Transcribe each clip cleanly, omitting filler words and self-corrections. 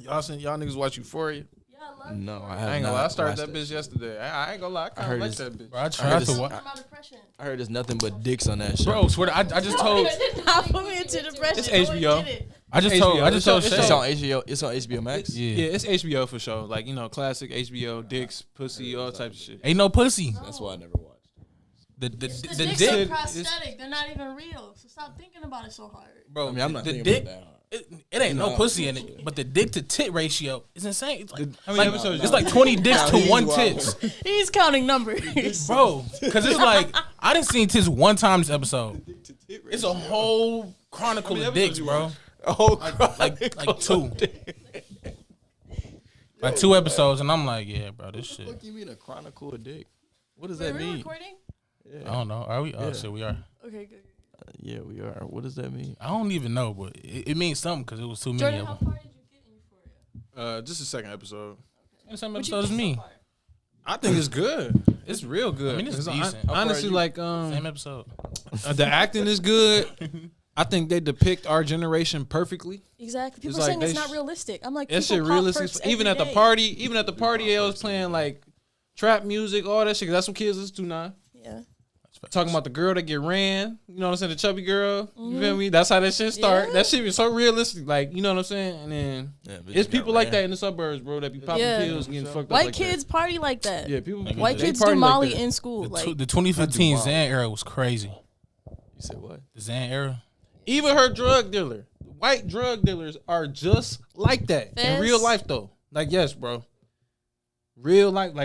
Y'all niggas watch Euphoria? Yeah, I love No, Euphoria. I ain't gonna lie. I started that bitch. bitch yesterday. I ain't gonna lie. I kind of like that bitch. Bro, I heard tried this- to watch. I heard there's nothing but dicks on that show. Bro, swear to, I just told. It did not put me into depression. It's No, it HBO. didn't. I just told It's Shay. It's on HBO. It's on HBO Max. Yeah, it's HBO for sure. Like, you know, classic HBO, dicks, pussy, all types of shit. Ain't no pussy. That's why I never watched. The The dicks dick, are prosthetic. They're not even real. So stop thinking about it so hard. bro. I mean, I'm not the thinking dick. about that hard. It ain't no No. pussy in it, but the dick to tit ratio is insane. It's like, How many episodes it's you like 20 dicks to he's one wild. tits, He's counting numbers. bro. Because it's like I didn't see tits one time this episode. It's a whole chronicle of dicks, bro. Oh, Like two, like 2 episodes, and I'm like, yeah, bro, this shit. What do you mean a chronicle of dick? What does Wait, that are we mean? recording? I don't know. Are we? Oh Yeah. shit, we are. Okay, good. Yeah, we are. What does that mean? I don't even know, but it means something because it was too many Jordan, of how them. far did you get in Euphoria? Just the second episode. And some What'd you episodes think me. so far? I think it's good. It's real good. I mean, it's 'Cause decent. How far honestly, are you? like Same episode. the acting is good. I think they depict our generation perfectly. Exactly. People It's are like saying it's they not realistic. I'm like, That people shit pop realistic. perks Even every at the day. party, they was playing like trap music, all that shit. 'Cause that's what kids listen to now. Yeah. Talking about the girl that get ran, you know what I'm saying? The chubby girl, you feel me? That's how that shit start. Yeah. That shit is so realistic, like, you know what I'm saying? And then it's people like that in the suburbs, bro, that be popping Yeah. pills, getting fucked up White like kids party like that. that. Yeah, people. White they kids do party Molly like that. in school. The, Like, the 2015 wild. Zan era was crazy. You said what? The Zan era. Even her drug dealer, white drug dealers are just like that in Fez? real life, though. Like, yes, bro. Real life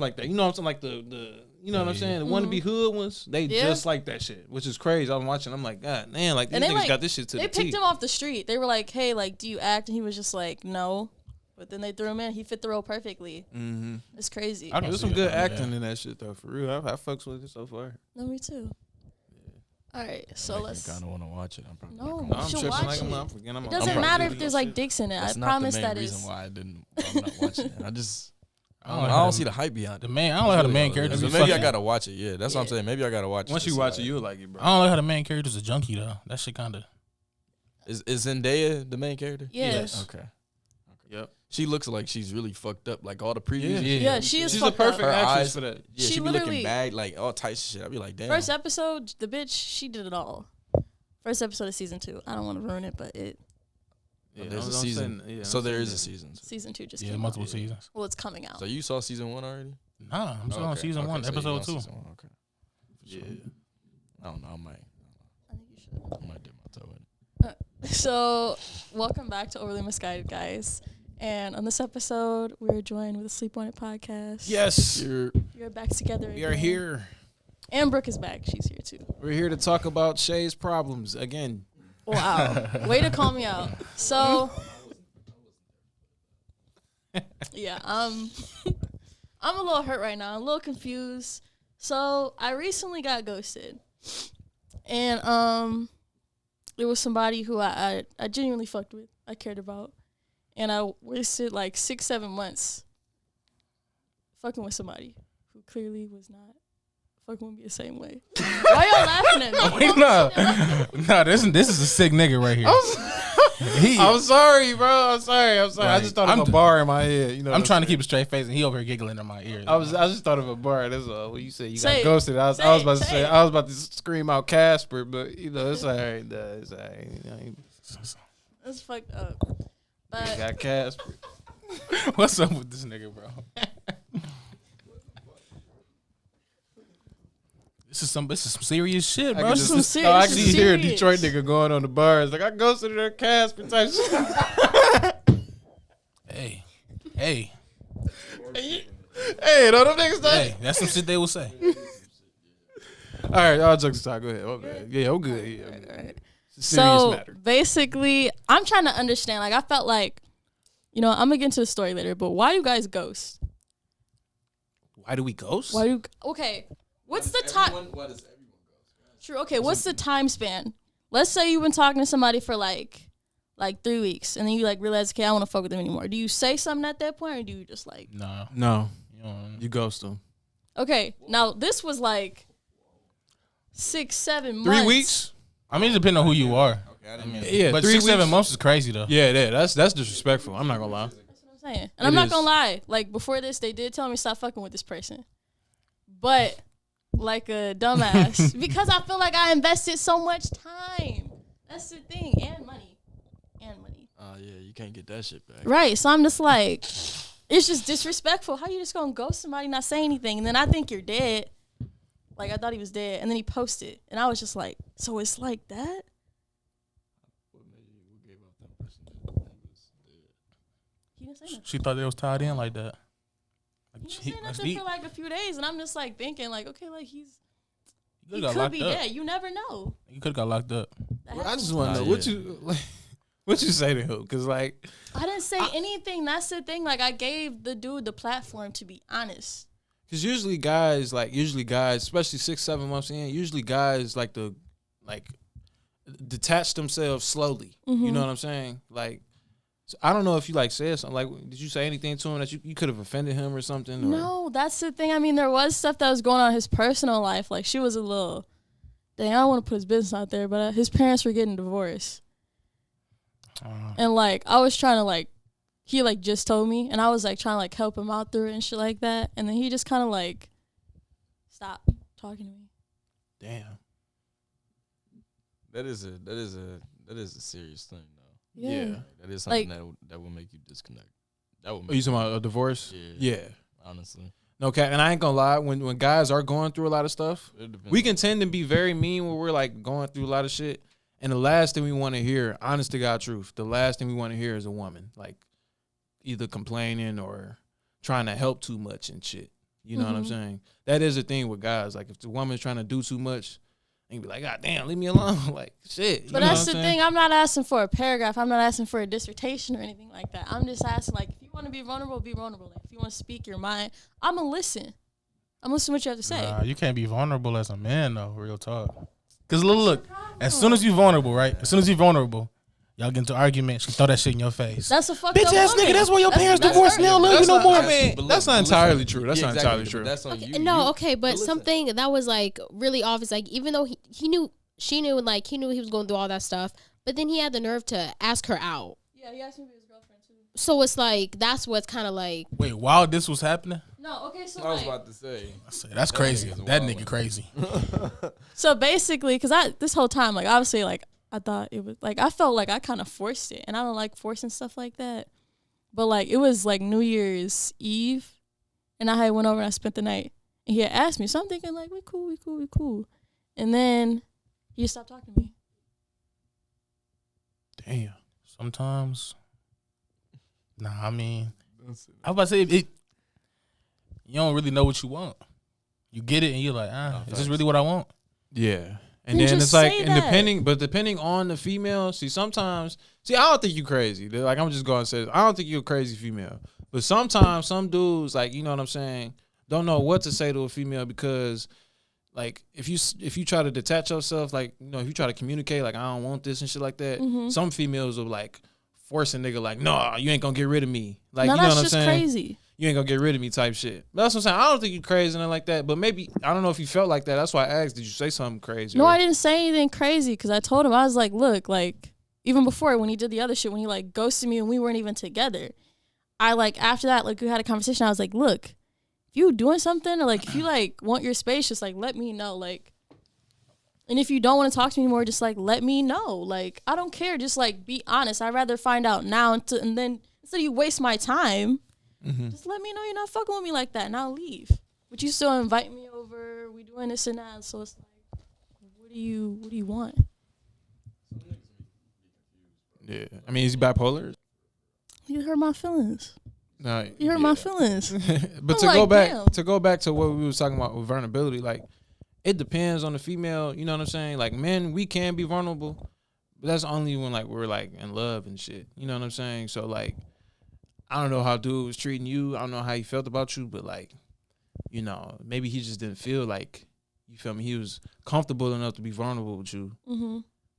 like that. You know what I'm saying? Like the you know what I'm saying? The wannabe hood ones, they Yeah. just like that shit, which is crazy. I'm watching, I'm like, God, man, like these And they, niggas like, got this shit to they the picked T. him off the street. They were like, hey, like, do you act? And he was just like, no. But then they threw him in. He fit the role perfectly. Mm-hmm. It's crazy. I don't There's see some it good though, yeah. acting in that shit though, for real. I fucks with it so far. No, me too. All right, so I let's. kind of want to watch it. I'm probably No, not you gonna I'm should tripping watch like it. I'm forgetting. I'm It on doesn't my matter shit. if there's like dicks in it. That's I not promise the main that reason is. why I'm not watching it. I like don't how see the hype behind the it. man. I don't like how the main character. So be maybe I fucking- gotta watch it. Yeah, that's what I'm Yeah. saying. Maybe I gotta watch it. Once to you see watch how it, you'll like it, bro. I don't like how the main character's a junkie though. That shit kind of. Is Zendaya the main character? Yes. Okay. Yep. She looks like she's really fucked up. Like all the previews. Yeah. Yeah, she is She's a fucked up. perfect Her actress eyes- for that. Yeah, She she be literally- looking bad, like all types of shit. I'd be like, damn. First episode, the bitch, she did it all. First episode of season 2. I don't want to ruin it, but Oh, there's a season. So there is a season. season 2 just Yeah, came multiple out. seasons. Well, it's coming out. So you saw season 1 already? Nah, I'm still on Okay, season okay, 1, so you're episode on 2. season 1, okay. Yeah. I don't know. I might I think you should. dip my toe in it. So, welcome back to Overly Misguided, guys. And on this episode, we're joined with the Sleep On It podcast. Yes, We're back together. we are again. here. And Brooke is back. She's here too. We're here to talk about Shay's problems again. Wow. Way to call me out. So, yeah, I'm a little hurt right now. I'm a little confused. So, I recently got ghosted. And it was somebody who I genuinely fucked with. I cared about. And I wasted like 6-7 months fucking with somebody who clearly was not fucking with me the same way. Why y'all laughing at me? Wait, no, this is a sick nigga right here. I'm sorry, bro. I'm sorry. Like, I just thought of I'm a bar in my head. You know, I'm trying to keep a straight face, and he over here giggling in my ear. I just thought of a bar. That's all. When you said you Say got it. ghosted, I was Say about it. to Say say it. I was about to scream out Casper, but you know it's alright. It's alright. You know, you That's fucked up. But got Casper. What's up with this nigga, bro? This is some serious shit, bro. I This can is some some- serious- I this actually is hear a serious. Detroit nigga going on the bars like I ghosted her Casper type shit. hey, Hey, no, them niggas not. hey, that's some shit they will say. All right, all jokes aside, go ahead. Okay. Yeah, I'm good. Yeah, I'm good. Alright. It's a serious So matter. basically, I'm trying to understand. Like, I felt like, you know, I'm gonna get into the story later, but why do you guys ghost? Why do we ghost? Why do you, okay? What's the time? Why does everyone go? True. Okay, what's the time span? Let's say you've been talking to somebody for like 3 weeks, and then you like realize, okay, I want to fuck with them anymore. Do you say something at that point, or do you just like? No, No, you know, you ghost them. Okay, now this was like 6-7 months. 3 weeks? I mean, it depends on who you are. Yeah, but 6-7 months is crazy though. Yeah, that's disrespectful. I'm not gonna lie. That's what I'm saying. And I'm not gonna lie. Like before this, they did tell me stop fucking with this person, but like a dumbass because I feel like I invested so much time. That's the thing, and money. Yeah, you can't get that shit back. Right. So I'm just like, it's just disrespectful. How you just gonna ghost somebody, not say anything, and then I think you're dead. Like I thought he was dead, and then he posted, and I was just like, so it's like that. He didn't say nothing. She thought they was tied in like that. He didn't say nothing for like a few days, and I'm just like thinking, like, okay, like he could be dead. You never know. You could have got locked up. Well, I just want to know what you say to him, because like I didn't say anything. That's the thing. Like I gave the dude the platform to be honest. Because usually guys, especially 6-7 months in, usually guys like to detach themselves slowly. Mm-hmm. You know what I'm saying? Like, so I don't know if you like said something. Like, did you say anything to him that you could have offended him or something? Or? No, that's the thing. I mean, there was stuff that was going on in his personal life. Like she was a little, dang, I don't want to put his business out there, but his parents were getting divorced. And like I was trying to like, he like just told me, and I was like trying to like help him out through it and shit like that, and then he just kind of like stopped talking to me. Damn. That is a serious thing though. Yeah. That is something that will make you disconnect. That will. Are you talking about a divorce? Yeah. Honestly. Okay, and I ain't gonna lie. When guys are going through a lot of stuff, we can tend to be very mean when we're like going through a lot of shit. And the last thing we want to hear, honest to God truth, the last thing we want to hear is a woman like either complaining or trying to help too much and shit. You know what I'm saying? That is a thing with guys. Like if the woman's trying to do too much, and you be like, God damn, leave me alone. Like shit. But that's the thing. I'm not asking for a paragraph. I'm not asking for a dissertation or anything like that. I'm just asking like, if you want to be vulnerable, be vulnerable. Like, if you want to speak your mind, I'm gonna listen. I'm listening to what you have to say. Nah, you can't be vulnerable as a man though. Real talk. Cause look, as soon as you vulnerable, right? As soon as you vulnerable, y'all get into argument. She throw that shit in your face. That's a fucked up bitch ass woman. nigga. That's why your parents divorced. Now love you no more. I mean, that's not entirely true. That's not entirely true. That's on you. No, okay, but something that was like really obvious. Like even though he knew, she knew, like he knew he was going through all that stuff, but then he had the nerve to ask her out. Yeah, he asked me to be his girlfriend too. So it's like that's what's kind of like. Wait, while this was happening? No, okay, so I was about to say. That's crazy. That nigga crazy. So basically, because this whole time, like obviously, like I thought it was like I felt like I kind of forced it, and I don't like forcing stuff like that. But like it was like New Year's Eve, and I had went over and I spent the night, and he had asked me, so I'm thinking like we cool, and then he just stopped talking to me. Damn. Sometimes. Nah, I mean, I was about to say it. You don't really know what you want. You get it, and you're like, is this really what I want? Yeah. And Then then just it's like, say and that. depending on the female, sometimes, I don't think you crazy. Like, I'm just going to say, I don't think you're a crazy female. But sometimes some dudes, like, you know what I'm saying, don't know what to say to a female because, like, if you try to detach yourself, like, you know, if you try to communicate, like, I don't want this and shit like that, some females will, like, force a nigga, like, no, you ain't going to get rid of me. Like, No, you know that's what I'm just saying? crazy. You ain't gonna get rid of me type shit. But that's what I'm saying. I don't think you crazy and like that. But maybe, I don't know if you felt like that. That's why I asked, did you say something crazy? No, I didn't say anything crazy because I told him, I was like, look, like, even before when he did the other shit, when he like ghosted me and we weren't even together, I like, after that, like we had a conversation, I was like, look, if you doing something or like, if you like want your space, just like, let me know. Like, and if you don't want to talk to me anymore, just like, let me know. Like, I don't care. Just like, be honest. I'd rather find out now and then instead of you waste my time, just let me know you're not fucking with me like that, and I'll leave. But you still invite me over. We doing this and that. So it's like, what do you want? Yeah, I mean, is he bipolar? You hurt my feelings. No, You hurt my feelings. But I'm like, to go back to what we was talking about with vulnerability, like it depends on the female. You know what I'm saying? Like men, we can be vulnerable, but that's only when like we're like in love and shit. You know what I'm saying? So like, I don't know how dude was treating you. I don't know how he felt about you, but like, you know, maybe he just didn't feel like, you feel me, he was comfortable enough to be vulnerable with you.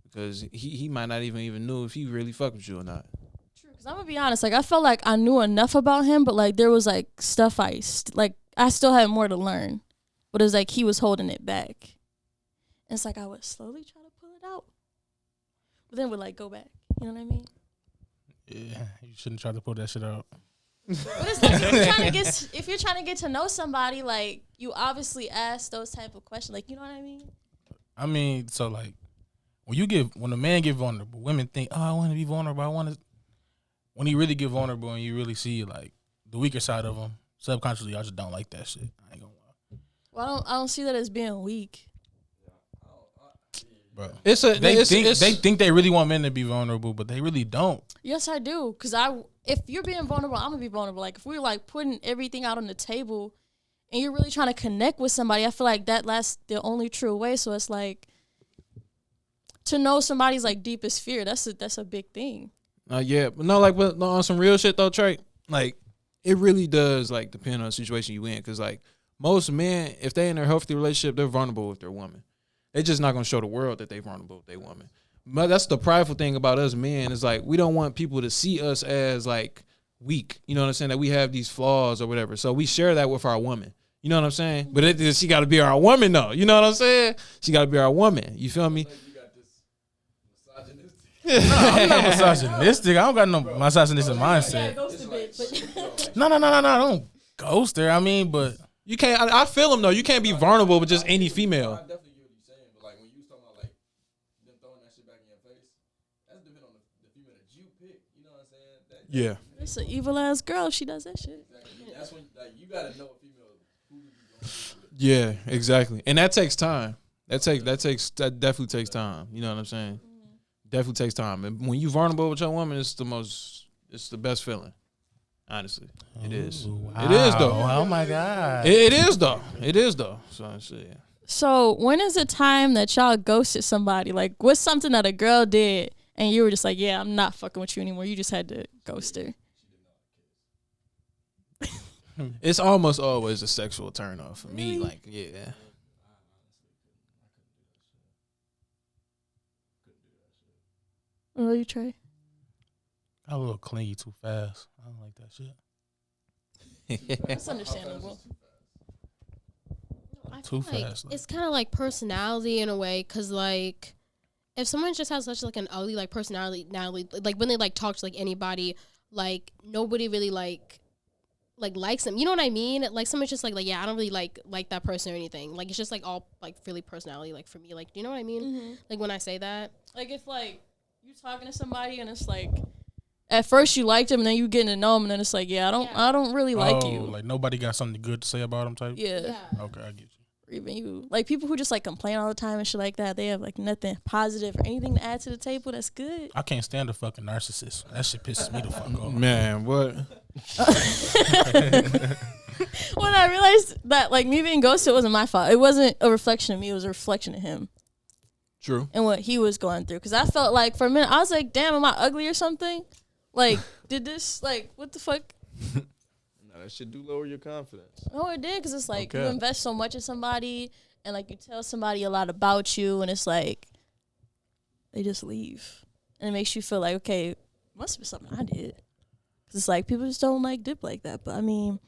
Because he might not even knew if he really fucked with you or not. True, because I'm going to be honest. Like, I felt like I knew enough about him, but like there was like stuff I still had more to learn. But it was like he was holding it back. And it's like I would slowly try to pull it out. but then would like go back. You know what I mean? Yeah, you shouldn't try to pull that shit out. But it's like if you're trying to get to know somebody, like you obviously ask those type of questions, like you know what I mean? I mean, so like when a man get vulnerable, women think, oh, I want to be vulnerable. When he really get vulnerable and you really see like the weaker side of him, subconsciously, I just don't like that shit. I ain't gonna lie. Well, I don't see that as being weak. Bro, they think they really want men to be vulnerable, but they really don't. Yes, I do. Cause if you're being vulnerable, I'm gonna be vulnerable. Like if we're like putting everything out on the table, and you're really trying to connect with somebody, I feel like that's the only true way. So it's like to know somebody's like deepest fear. That's a big thing. Yeah, but no, like, but on some real shit though, Trey. Like, it really does like depend on the situation you in. Cause like most men, if they in a healthy relationship, they're vulnerable with their woman. They're just not gonna show the world that they're vulnerable with their woman. But that's the prideful thing about us men is like we don't want people to see us as like weak. You know what I'm saying? That we have these flaws or whatever. So we share that with our woman. You know what I'm saying? But she got to be our woman though. You know what I'm saying? She got to be our woman. You feel me? No, I'm not misogynistic. I don't got no misogynistic mindset. No. Don't ghost her. I mean, but you can't. I feel him though. You can't be vulnerable with just any female. I definitely get what you're saying, but like when you was talking about like them throwing that shit back in your face, that's depending on the female that you pick. You know what I'm saying? Yeah. It's an evil ass girl if she does that shit. Exactly. That's when like you gotta know a female who you going with. Yeah, exactly. And that takes time. That definitely takes time. You know what I'm saying? Definitely takes time. And when you vulnerable with your woman, it's the best feeling. Honestly, it is. Wow. It is though. Oh my god. It is though. So shit. So when is the time that y'all ghosted somebody? Like, what's something that a girl did and you were just like, yeah, I'm not fucking with you anymore. You just had to ghost her. It's almost always a sexual turnoff for me. Like, yeah. What about you, Trey? I'm a little clingy too fast. I don't like that shit. That's understandable. I Too feel like fast. it's kind of like personality in a way, cause like if someone just has such like an ugly like personality, like when they like talk to like anybody, like nobody really like likes them. You know what I mean? Like someone's just like yeah, I don't really like that person or anything. Like it's just like all like really personality. Like for me, like do you know what I mean? Mm-hmm. Like when I say that, like if like you talking to somebody and it's like at first you liked him and then you getting to know him and then it's like I don't really like you. Like nobody got something good to say about him type. Yeah. Okay, I get you. Or even you, like people who just like complain all the time and shit like that. They have like nothing positive or anything to add to the table. That's good. I can't stand a fucking narcissist. That shit pisses me the fuck off. Man, what? When I realized that like me being ghosted wasn't my fault. It wasn't a reflection of me. It was a reflection of him. True. And what he was going through. Because I felt like for a minute, I was like, damn, am I ugly or something? Like, did this, like, what the fuck? No, that shit do lower your confidence. No, it did. Because it's like you invest so much in somebody and like you tell somebody a lot about you and it's like they just leave. And it makes you feel like, okay, must be something I did. Because it's like people just don't like dip like that. But I mean,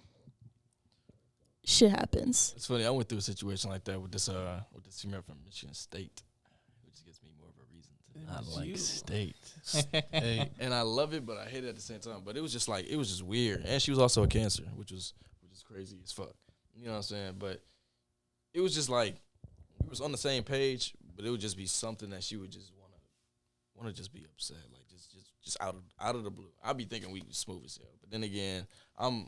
shit happens. It's funny. I went through a situation like that with this female from Michigan State. I like state. And I love it, but I hate it at the same time. But it was just weird. And she was also a Cancer, which is crazy as fuck. You know what I'm saying? But it was just like we was on the same page, but it would just be something that she would just wanna just be upset, like just out of the blue. I'd be thinking we was smooth as hell, but then again, I'm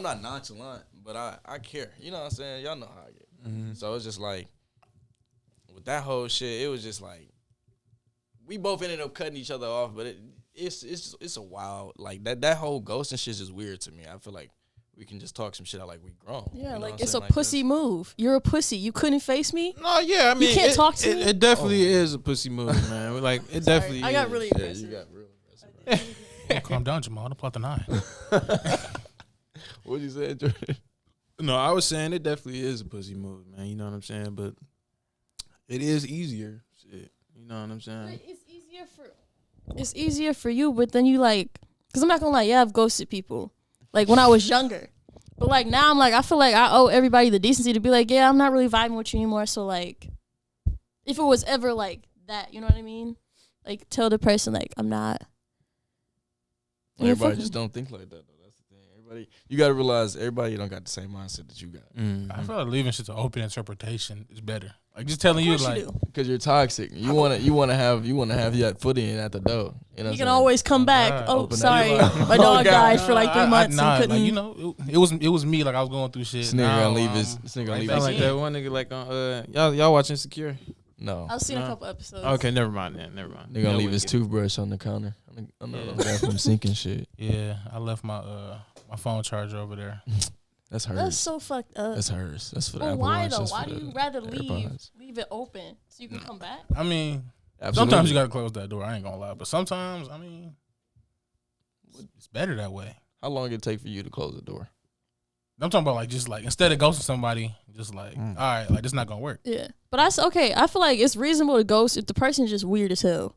not nonchalant, but I care. You know what I'm saying? Y'all know how I get. Mm-hmm. So it was just like with that whole shit, it was just like. We both ended up cutting each other off, but it's a wild like that whole ghosting shit is just weird to me. I feel like we can just talk some shit out like we grown. Yeah, you know like it's a like pussy move. You're a pussy. You couldn't face me. No, yeah, I mean you can't talk to me. It definitely is a pussy move, man. Like it definitely. I got really aggressive. Yeah, you got real aggressive. Calm down, Jamal. Don't plot the 9. What'd you say, Jordan? No, I was saying it definitely is a pussy move, man. You know what I'm saying? But it is easier. Shit. You know what I'm saying? But it's easier for you, but then you like, cause I'm not gonna lie, I've ghosted people, like when I was younger, but like now I'm like I feel like I owe everybody the decency to be like, yeah, I'm not really vibing with you anymore. So like, if it was ever like that, you know what I mean? like tell the person like I'm not. Everybody just don't think like that though. That's the thing. Everybody, you gotta realize everybody don't got the same mindset that you got. I feel like leaving shit to open interpretation is better. Like just telling you like because you're toxic. You wanna have that foot in at the door. You know you can always come back. God. Oh, Open sorry, up. my dog died for like 3 months and couldn't. like, you know, it was me. Like I was going through shit. This nigga gonna leave his. This nigga gonna leave his. Like that one nigga like on y'all watch Insecure. No. I've seen a couple episodes. Okay, never mind then. Never mind. They're gonna leave his toothbrush on the counter. I'm not from sinking shit. Yeah, I left my my phone charger over there. That's hers. That's so fucked up. That's hers. That's for the But Apple why Watch. though? That's Why for do the you rather leave AirPods. it open so you can come back? I mean, Absolutely. sometimes you gotta close that door. I ain't gonna lie, but sometimes I mean, it's better that way. How long it take for you to close the door? I'm talking about like just like instead of ghosting somebody, just like all right, like this not gonna work. Yeah, but I feel like it's reasonable to ghost if the person's just weird as hell.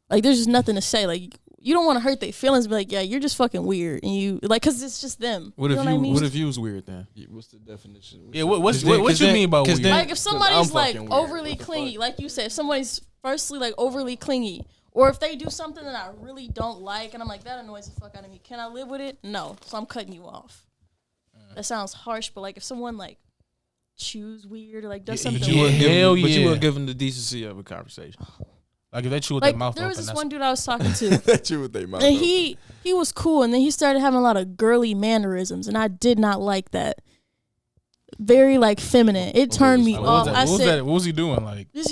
Like there's just nothing to say. Like you don't want to hurt their feelings. Be like, yeah, you're just fucking weird, and you like because it's just them. What you if know you? what I mean? What if you was weird then? What's the definition? Yeah, what Cause you then- mean by cause weird? then- Like if somebody's I'm like fucking weird. overly What the clingy, fuck? like you said, if somebody's firstly like overly clingy, or if they do something that I really don't like, and I'm like that annoys the fuck out of me. Can I live with it? No, so I'm cutting you off. That sounds harsh, but like if someone like chews weird or like does something You would weird. give Hell them, but you yeah. would give them the decency of a conversation. Like if they chew with Like their mouth there was open, this that's one dude I was talking to. That you with their mouth. And open. he was cool, and then he started having a lot of girly mannerisms, and I did not like that. Very like feminine. It turned me What off. was I what was said, that? What was he doing? Like just,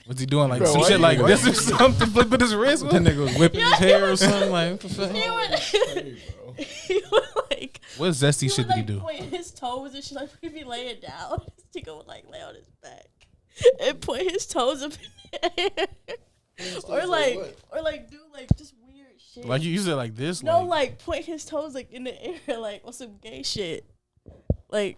was he doing like Bro, some why shit you- like why this you- or something? Flipping his wrist. That nigga was whipping his hair or something like. What the fuck? he would, he would like, What zesty he shit would did he like do? point his toes and shit. Like he'd be laying down, his nigga would like lay on his back and point his toes up in the air, or like do like just weird shit. Like you said like this? no, like point his toes like in the air, like on some gay shit. Like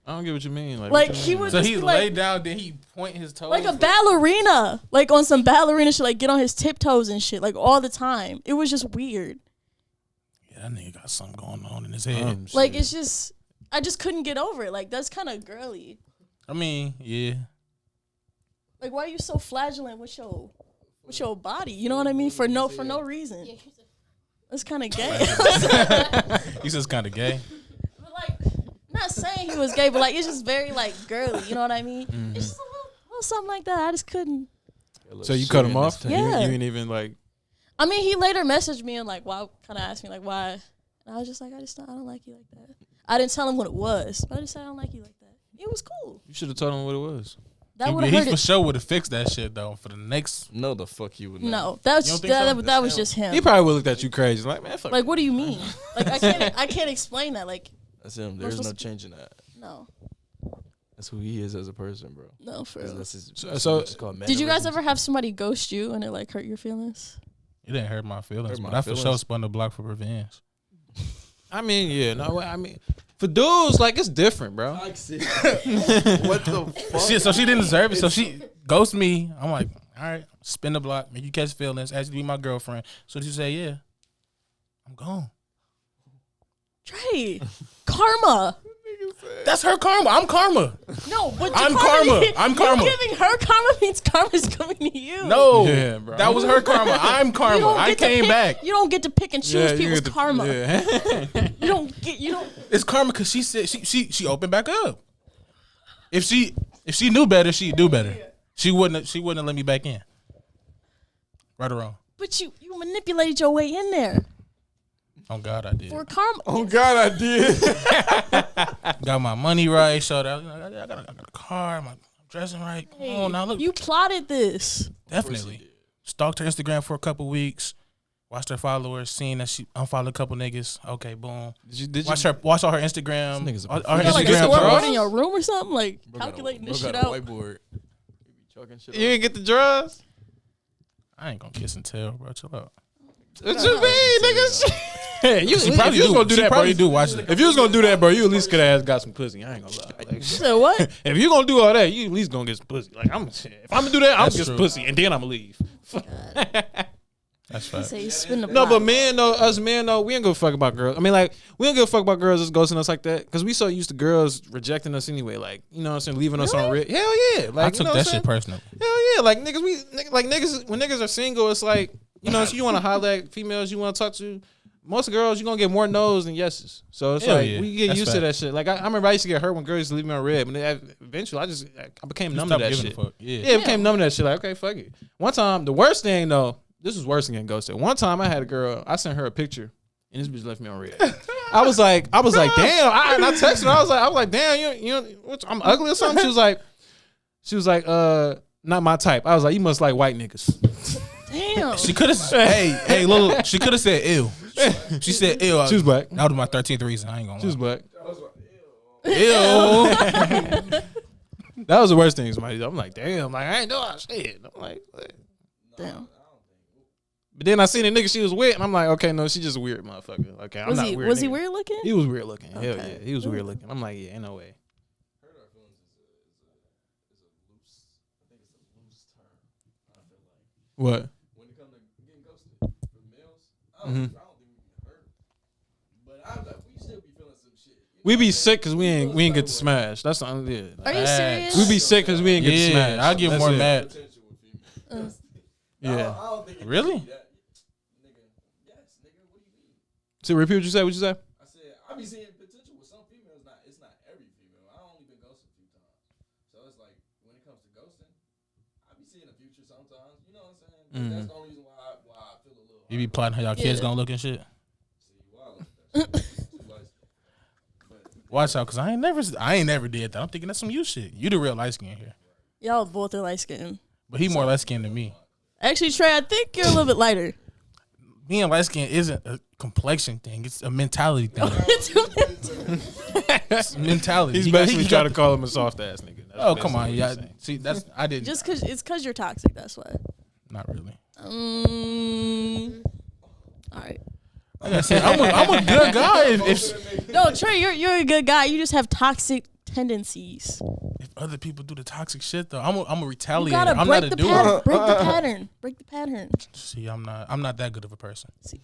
I don't get what you mean. Like Like, what you he mean? was- So just he be laid like- down, then he point his toes. a ballerina, like on some ballerina shit, like get on his tiptoes and shit, like all the time. It was just weird. Yeah, that nigga got something going on in his head. Like shit. it's just, I just couldn't get over it. Like that's kind of girly. I mean, yeah. Like why are you so flagellant with your body? You know what I mean? For no reason. That's kind of gay. He says kind of gay. But like, not saying he was gay, but like it's just very like girly. You know what I mean? It's just a little something like that. I just couldn't. So you cut him off? Yeah. You ain't even like. I mean, he later messaged me and like, why? Kind of asked me like, why? And I was just like, I don't like you like that. I didn't tell him what it was, but I just said I don't like you like that. It was cool. You should have told him what it was. That He, would have he hurt for it. sure would have fixed that shit though for the next. No, the fuck you would. No, that was You don't just, think so? that was just him. He probably would look at you crazy. Like man, fuck. Like, what do you mean? Like, I can't explain that. Like, That's him. There's no changing that. no, That's who he is as a person, bro. no, for real. That's his, So- it's called Did you guys mannerisms. ever have somebody ghost you and it like hurt your feelings? It didn't hurt my feelings, Hurt my but I for sure feelings. spun the block for revenge. I mean, yeah, no, I mean, for dudes, like it's different, bro. what the fuck? So she didn't deserve it. So she ghosted me. I'm like, all right, spin the block, make you catch feelings, ask you to be my girlfriend. So she say, yeah, I'm gone. Trey, karma. That's her karma. I'm karma. No, but I'm karma. I'm karma. You giving her karma means karma's coming to you. No, Yeah, bro. that was her karma. I'm You karma. don't I get to came pick- back. You don't get to pick and choose you people's get the- karma. Yeah. You don't. It's karma because she said she opened back up. If she knew better, she'd do better. She wouldn't have let me back in. Right or wrong? But you manipulated your way in there Oh God, I did. for karma. Oh God, I did. Got my money right. Showed out. I got a car. I'm dressing right. Come on now, look. You plotted this. Definitely. Stalked her Instagram for a couple weeks. Watched her followers. Seen that she unfollowed a couple niggas. Okay, boom. Did Watch all her Instagram. This nigga's a All professional. her You got like a Instagram scoreboard posts. in your room or something, like Bro got a- calculating bro this got shit a out. Whiteboard. He be chalking shit You up. didn't get the drugs? I ain't gonna kiss and tell, bro. Chill out. What you mean, nigga? Hey, She probably if you was gonna do she that, probably bro, do watch it. if you was gonna do that, bro, you at least could have got some pussy. I ain't gonna lie. Like, You said what? if you gonna do all that, you at least gonna get some pussy. Like if I'm gonna do that, I'm That's gonna get some true. pussy, and then I'm gonna leave. Hey, That's He fine. say he's spin the No, block. but us men though, we don't give a fuck about girls. I mean, like, we don't give a fuck about girls just ghosting us like that because we so used to girls rejecting us anyway. Like, you know what I'm saying, leaving us on red. Hell yeah, like I you took know that what I'm shit saying? personally. Hell yeah, like niggas when niggas are single, it's like, you know, so you want to holler at females you want to talk to. Most girls, you're going to get more no's than yeses. So it's Hell like, yeah. we get That's used to fact. that shit. Like, I remember I used to get hurt when girls used to leave me on red. But then eventually, I became numb to Stop that giving shit. a fuck. Yeah. Yeah, I became numb to that shit. Like, okay, fuck it. One time, the worst thing, though, this was worse than getting ghosted. One time, I had a girl, I sent her a picture, and this bitch left me on red. I was like, damn. And I texted her. I was like, damn, I'm ugly or something? She was like, not my type. I was like, you must like white niggas. Damn. She could have. hey, little. She could have said ew. She said ew. She was black. That was my 13th reason. I ain't gonna lie. She was black. Ew. That was the worst thing somebody did. I'm like, damn, like I ain't doing shit. I'm like, what? Damn. But then I seen the nigga she was with, and I'm like, okay, no, she just a weird motherfucker. Okay, I'm Was not he weird. was he nigga. weird looking? He was weird looking. Hell Okay. yeah, he was weird looking. I'm like, yeah, ain't no way. What? When it comes to getting ghosted for males, I don't think we can hurt. But we still be feeling some shit. We be sick because we ain't get to smash. That's the only yeah. Are you serious? We be sick because we ain't get to Yeah, smash. I get That's more it. mad. Potential with females. Yeah. I don't think it Really? be that. Nigga, yes, nigga. What do you mean? So repeat what you said. What you say? I said I be seeing potential with some females. It's not every female. I only been ghosted a few times, so it's like when it comes to ghosting, I be seeing a future sometimes. You know what I'm saying? But that's the only reason why I feel a little. You be plotting how y'all kids gonna look and shit. See, wild like that. Too light. Watch out, cause I ain't never did that. I'm thinking that's some you shit. You the real light skin here, Y'all both are light skinned. but he more light skinned than me. Actually, Trey, I think you're a little bit lighter. Being light skinned isn't a complexion thing. It's a mentality thing. It's a mentality. He's He got- basically he trying got- to call him a soft ass nigga. That's Oh come on, basically yeah. what he's saying. See, that's I didn't. Just cause it's cause you're toxic. That's why. Not really. All right. Like I said, I'm a good guy. If No, Trey, you're a good guy. You just have toxic tendencies. other people do the toxic shit though, I'm a You retaliator. gotta I'm break not a the doer. pattern. Break the pattern. Break the pattern. See, I'm not that good of a person. See.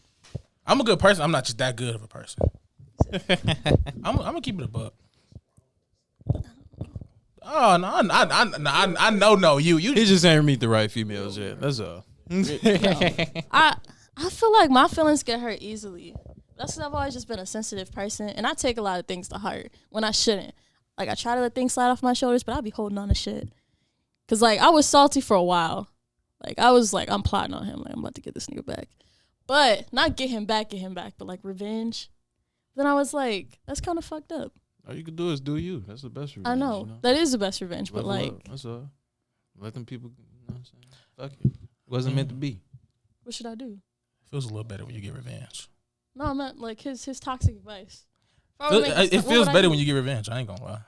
I'm a good person. I'm not just that good of a person. I'm gonna keep it a buck. Oh no, I know no you He just ain't meet the right females yet. That's all. I feel like my feelings get hurt easily. That's 'cause I've always just been a sensitive person, and I take a lot of things to heart when I shouldn't. Like, I try to let things slide off my shoulders, but I be holding on to shit. Cause like I was salty for a while. Like I was like, I'm plotting on him. Like I'm about to get this nigga back, but not get him back, but like revenge. Then I was like, that's kind of fucked up. All you can do is do you. That's the best revenge. I know, You know? that is the best revenge, but Level like, up. That's all. Let them people. You know what I'm saying? Fuck it. Wasn't meant to be. what should I do? feels a little better when you get revenge. No, I'm not like his toxic advice. If I would make It what feels would I better do? when you get revenge. I ain't gonna lie.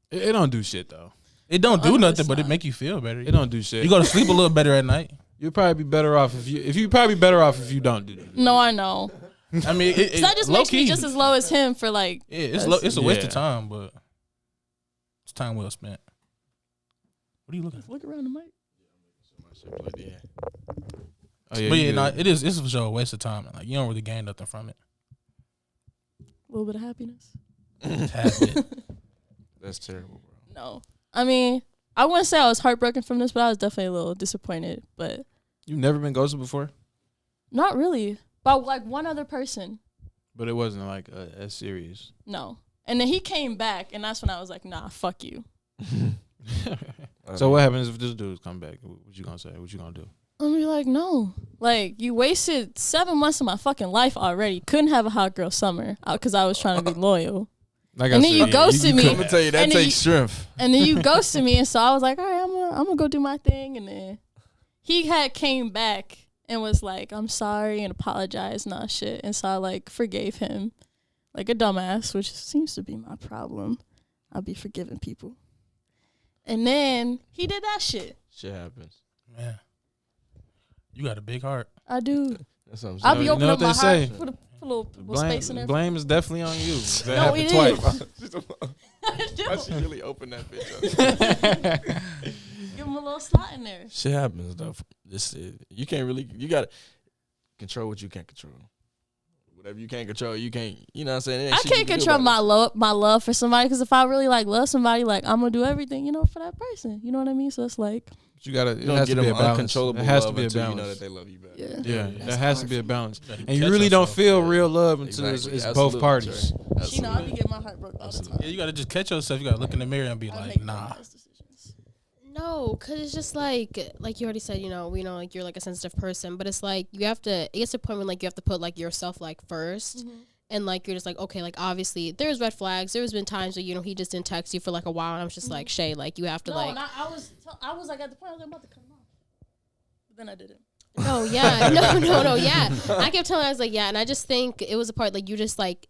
It don't do shit though. It don't do Oh, nothing, it's but it not. make you feel better. It don't do shit. You go to sleep a little better at night. You'd probably be better off if you probably be better off if you don't do that. No, I know. I mean, So that just makes me just as low as him for like. Yeah, it's a waste of Yeah. time, but it's time well spent. What are you looking at? Look around the mic. Oh, yeah, But you yeah, good. no, it's for sure a waste of time. Like you don't really gain nothing from it. A little bit of happiness. Half it. That's terrible, bro. No, I mean, I wouldn't say I was heartbroken from this, but I was definitely a little disappointed. But You've never been ghosted before, not really. By like one other person. but it wasn't like as serious. No. And then he came back, and that's when I was like, nah, fuck you. So what happens if this dude come back? What you gonna say? What you gonna do? I'm gonna be like, no. Like, you wasted 7 months of my fucking life already. Couldn't have a hot girl summer because I was trying to be loyal. Like And I then said, you ghosted me. I'm gonna tell you that And then takes strength. And then you ghosted me, and so I was like, all right, I'm gonna go do my thing. And then he had came back and was like, I'm sorry, and apologized, nah shit. And so I like forgave him like a dumbass, which seems to be my problem. I'll be forgiving people. And then he did that shit. Shit happens. Man, you got a big heart. I do. That's what I'm I'll saying. be You know opening what up my they say. heart, put a little space in there. Blame is definitely on you. That No, happened it twice. is. Why she really opened that bitch up? Give him a little slot in there. Shit happens though. You can't really. You gotta control what you can't control. Whatever you can't control, you can't. You know what I'm saying? I can't control my love for somebody, because if I really like love somebody, like I'm gonna do everything, you know, for that person. You know what I mean? So it's like You gotta. It You don't has get to be them a balance. uncontrollable It has to love be a until balance. you know that they love you back. Yeah. Yeah, That's there has to hard be a for me. balance, You and you catch really don't yourself. feel real love until Exactly. it's Absolutely. both parties. Right. You know, I Absolutely. be getting my heart broke all the time. Yeah, you gotta just catch yourself. You gotta look in the mirror and be I like, make nah. wise decisions. No, because it's just like you already said, you know, like you're like a sensitive person, but it's like you have to, it gets to a point when like you have to put like yourself like 1st. Mm-hmm. And like you're just like, okay, like obviously there's red flags. There's been times where, you know, he just didn't text you for like a while, and I was just like, Shay, like you have to No, like and I was like at the point I was about to cut him off, but then I didn't. No, yeah. No, yeah. I kept telling her, I was like, yeah. And I just think it was a part, like, you just, like,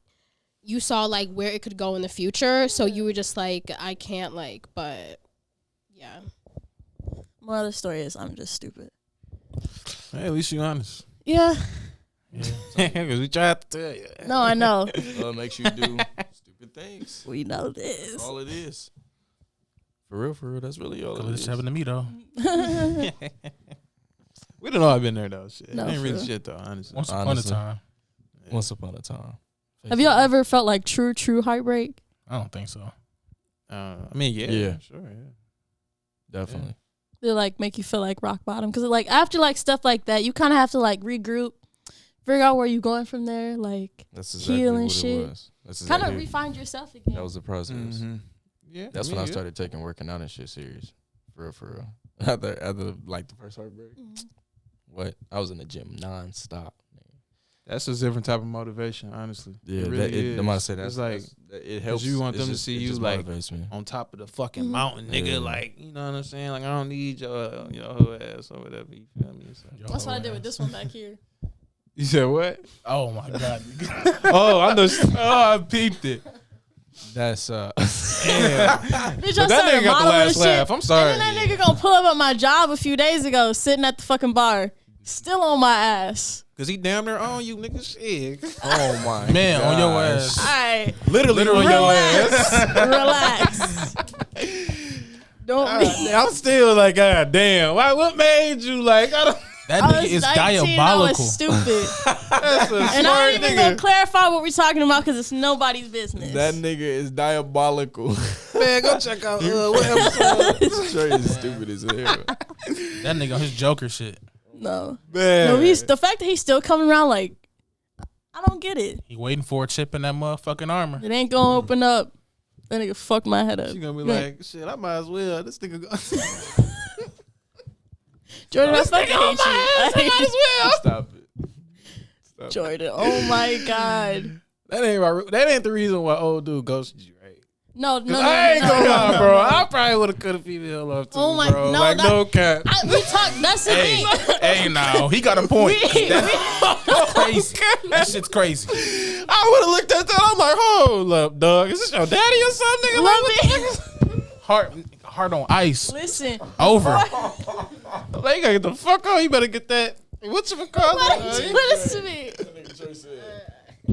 you saw, like, where it could go in the future. So you were just like, I can't, like, but, yeah. Moral of the story is I'm just stupid. Hey, at least you honest. Yeah. Because we tried to tell you. No, I know. Love makes you do stupid things. We know this. That's all it is. For real. That's really all Cause it it's is. happened to me though. We don't know I've been there though. Shit. No, it ain't really for real. shit though, honestly. Once upon a Honestly. time. Once upon a time. Have y'all ever felt like true heartbreak? I don't think so. I mean, yeah, Yeah. sure, yeah. Definitely. They like make you feel like rock bottom, because like after like stuff like that, you kind of have to like regroup, figure out where you're going from there, like That's exactly healing what shit. it was. That's kind of exactly re-find yourself again. That was the process. Mhm. Yeah, That's I mean, when I yeah. started taking working out and shit serious. For real. After like the first heartbreak. Mhm. What? I was in the gym nonstop. That's a different type of motivation, honestly. Yeah, it really is. I'm about to say that's it's like it helps. you want It's them to just- see it you, just like, motivates me. on top of the fucking Mhm. mountain, nigga. Yeah. Like, you know what I'm saying? Like, I don't need your whole ass or whatever. You feel me? So. That's what I did with this one back here. You said what? Oh my god. Oh, I know. Oh, I peeped it. That's Damn. Bitch, But that nigga got the last laugh. I'm sorry. And then that nigga gonna pull up at my job a few days ago, sitting at the fucking bar, still on my ass. Cause he damn near on you, nigga. Shit. oh my Man, on your gosh. ass. All right, Literally on your ass. relax. Don't be. I'm still like, God damn. Why? What made you like? I don't. That I nigga was is 19, diabolical. I was stupid. That's a And I smart ain't even gonna nigga. clarify what we're talking about, because it's nobody's business. That nigga is diabolical. Man, go check out what episode. Trey is stupid as hell. That nigga on his Joker shit. no. Man, No, he's the fact that he's still coming around, like, I don't get it. He waiting for a chip in that motherfucking armor. It ain't gonna open up. That nigga fuck my head up. She gonna be Yeah. like, shit. I might as well. This nigga. Go- Jordan, I fucking hate you. I hate you. Stop it. Stop it. Jordan, oh my god. That ain't the reason why old dude ghosted you, right? No, no, no. I ain't no, gonna no, lie, no, bro. no. I probably would have cut a female off too, Oh my- bro. no, like that- no cap. We talk. That's the Hey, thing. hey, now he got a point. That's crazy. That shit's crazy. I would have looked at that. I'm like, hold up, dog. Is this your daddy or something, nigga? Let Like, me Heart on ice. listen. Over. like, you gotta get the fuck on. You better get that. What's your call? What is to me?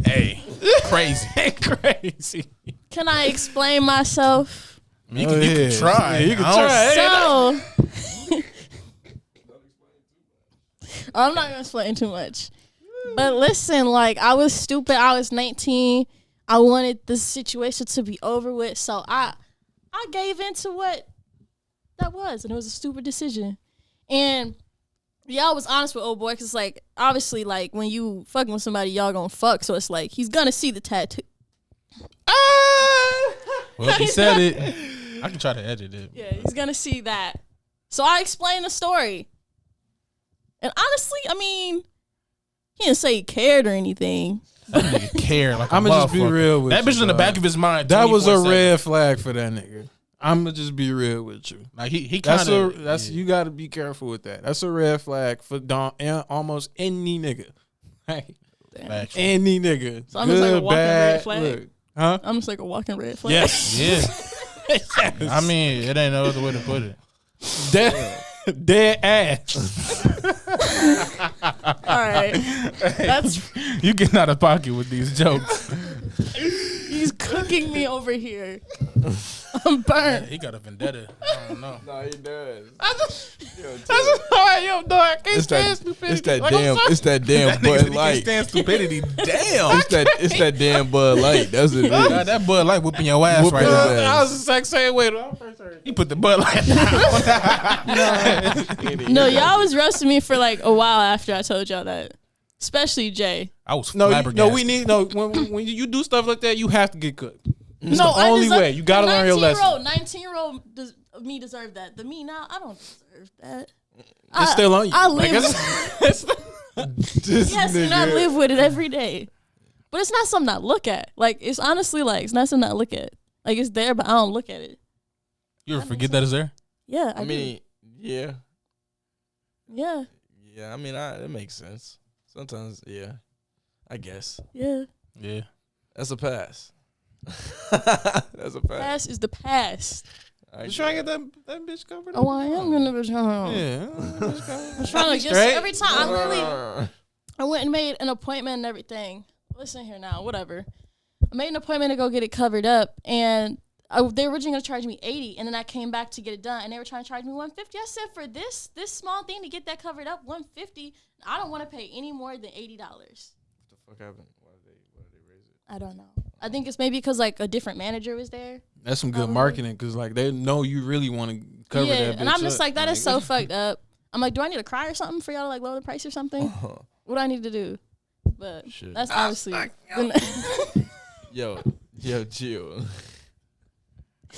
Hey, crazy. Crazy. Can I explain myself? You can try. Yeah, you can I don't- try. So, I'm not gonna explain too much. But listen, like, I was stupid. I was 19. I wanted the situation to be over with, so I gave in to what that was, and it was a stupid decision. And yeah, I was honest with old boy, because like, obviously, like, when you fucking with somebody, y'all gonna fuck, so it's like he's gonna see the tattoo. Well, if he said it, I can try to edit it. Yeah, he's gonna see that. So I explained the story. And honestly, I mean, he didn't say he cared or anything. That nigga care like a I'ma just be motherfucker. real with that you, bitch in the dog. back of his mind. That was a 24/7. red flag for that nigga. I'ma just be real with you. Like he That's kind of. that's you got to be careful with that. That's a red flag for almost any nigga. Hey, any nigga. So I'm just like a Good, walking bad, red flag? look. Huh? I'm just like a walking red flag. Yes. Yeah. I mean, it ain't no other way to put it. Dead ass. All right. That's You getting out of pocket with these jokes. he's cooking me over here. I'm burnt. He got a vendetta. I don't know. No, he does. That's how yo, dog. I can't stand stupidity. It's that damn Bud Can't Light. stand stupidity. Damn. It's that damn Bud Light. That's what it is. God, that Bud Light whooping your ass Whooping right his now. ass. I was the exact same way. Though. He put the Bud Light down. No, y'all was roasting me for like a while after I told y'all that. Especially Jay. I was No, flabbergasted. when you do stuff like that, you have to get cooked. It's No, the only way. You gotta learn your lesson. 19-year-old me deserve that. The me now, I don't deserve that. It's still on you. I Like, live. This Yes, and I nigga. live with it every day. But it's not something I look at. Like, it's honestly like, it's not something I look at. Like, it's there, but I don't look at it. You ever forget that it's there? Yeah, I mean, yeah. yeah, Yeah, I mean, it makes sense. Sometimes, yeah. I guess. yeah. Yeah. That's a pass. That's a pass. Past is the past. Just trying to get that bitch covered. Oh, I am gonna be trying. Yeah. I'm trying to just Straight. every time I literally I went and made an appointment and everything. Listen here now, whatever. I made an appointment to go get it covered up, and they were originally gonna charge me $80, and then I came back to get it done, and they were trying to charge me $150. I said for this small thing to get that covered up, $150. I don't want to pay any more than $80. What the fuck happened? Why did they raise it? I don't know. I think it's maybe because like a different manager was there. That's some good marketing because like they know you really want to cover that. Bitch and I'm just up. like, that is so fucked up. I'm like, do I need to cry or something for y'all to like lower the price or something? What do I need to do? But Shit. that's obviously. Yo, chill.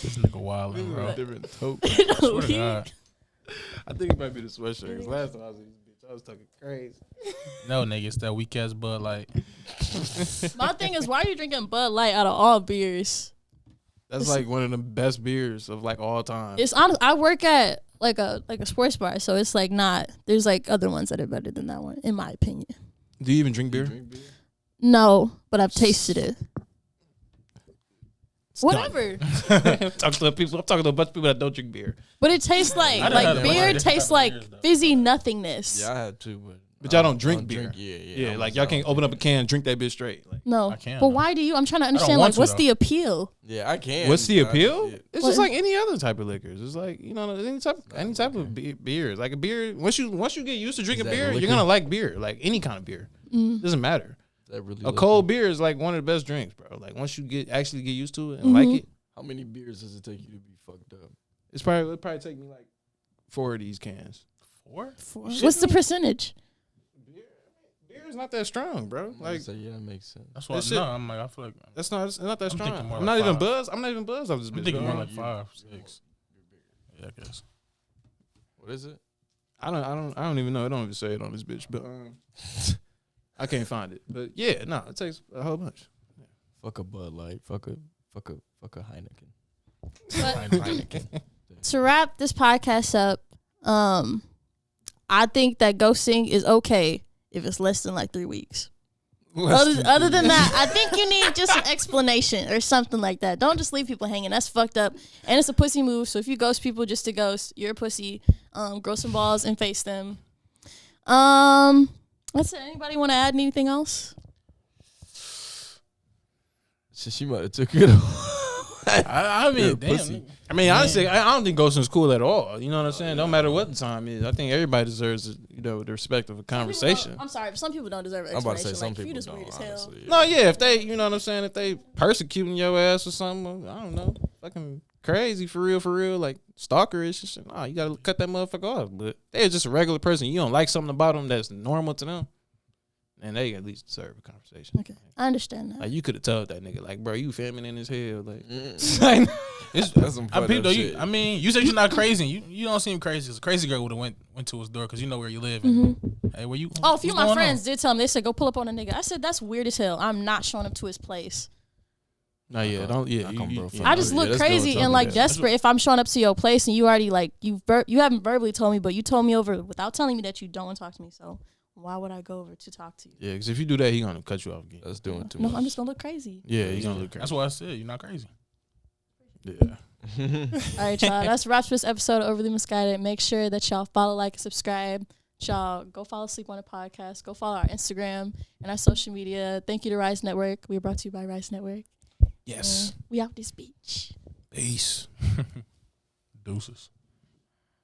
This nigga wild, bro. Different tote. Swear to God. I think it might be the sweatshirt. 'Cause last time I was in this bitch, I was talking crazy. No, nigga, it's that weak ass Bud Light. My thing is, why are you drinking Bud Light out of all beers? That's like one of the best beers of like all time. It's honest. I work at like a sports bar, so it's like not. There's like other ones that are better than that one, in my opinion. Do you even drink beer? No, but I've tasted it. It's Whatever. I'm talking to a bunch of people that don't drink beer. But it tastes like I done had beer different tastes type of like beers, though. fizzy nothingness. Yeah, I had to, But y'all don't drink beer. Yeah, Yeah, like y'all can't open up a can and drink that bitch straight. Like, No, I can, but though. why do you? I'm trying to understand. want Like, to, what's though. the appeal? Yeah, I can. what's the I- appeal? yeah. It's just like any other type of liquors. It's like, you know, any type of beers. Like a beer, once you get used to drinking that beer, liquor? you're gonna like beer. Like any kind of beer. Doesn't matter. That really A cold beer is like one of the best drinks, bro. Like once you actually get used to it and like it, How many beers does it take you to be fucked up? it'll probably take me like 4 of these cans. 4? What's the percentage? Beer is not that strong, bro. Like, Like yeah, that makes sense. That's what That I shit- know. I'm like, I feel like it's not that I'm thinking strong. more I'm like not even 5. buzzed. I'm not even buzzed off this I'm bitch. thinking bro. more like 5, 6. Yeah, I guess. What is it? I don't even know. I don't even say it on this bitch, but I can't find it. But yeah, no, it takes a whole bunch. Fuck a Bud Light. Fuck a Heineken. But to wrap this podcast up, I think that ghosting is okay if it's less than like 3 weeks. Other than that, I think you need just an explanation or something like that. Don't just leave people hanging. That's fucked up. And it's a pussy move. So if you ghost people just to ghost, you're a pussy. Grow some balls and face them. That's it. Anybody want to add anything else? She might have took it. I mean, You're a damn. pussy. I mean, honestly, I don't think ghosting is cool at all. You know what I'm saying? No matter what the time is, I think everybody deserves, the respect of a conversation. I'm sorry, but some people don't deserve an I'm about explanation. to say some like, you people just don't. weird as hell. Honestly, yeah. No, yeah, if they, you know what I'm saying, if they persecuting your ass or something, I don't know, fucking crazy for real, like stalkerish and shit. Nah, you gotta cut that motherfucker off. But they're just a regular person. You don't like something about them that's normal to them, and they at least deserve a conversation. Okay, I understand that. Like you could have told that nigga, like, bro, you feminine as hell. Like, It's, That's some I fucked peeped up though. shit. I mean, you said you're not crazy. You don't seem crazy. 'Cause a crazy girl would have went to his door because you know where you live. And, hey, where you? Oh, a few what's of my going friends on? did tell me. They said, go pull up on a nigga. I said, that's weird as hell. I'm not showing up to his place. nah, yeah, don't, yeah, I come, bro, yeah. fuck I just yeah, look that's good crazy talking and like that. desperate if I'm showing up to your place and you already like, you haven't verbally told me, but you told me over without telling me that you don't want to talk to me. So why would I go over to talk to you? Yeah, because if you do that, he gonna cut you off again. That's doing too No, much. I'm just going to look crazy. Yeah, he gonna look crazy. That's why I said you're not crazy. Yeah. All right, y'all. That's wraps this episode of Overly Misguided. Make sure that y'all follow, like, and subscribe. Y'all go follow Sleep on the Podcast. Go follow our Instagram and our social media. Thank you to Rise Network. We are brought to you by Rise Network. Yes. We out this bitch. Peace. Deuces.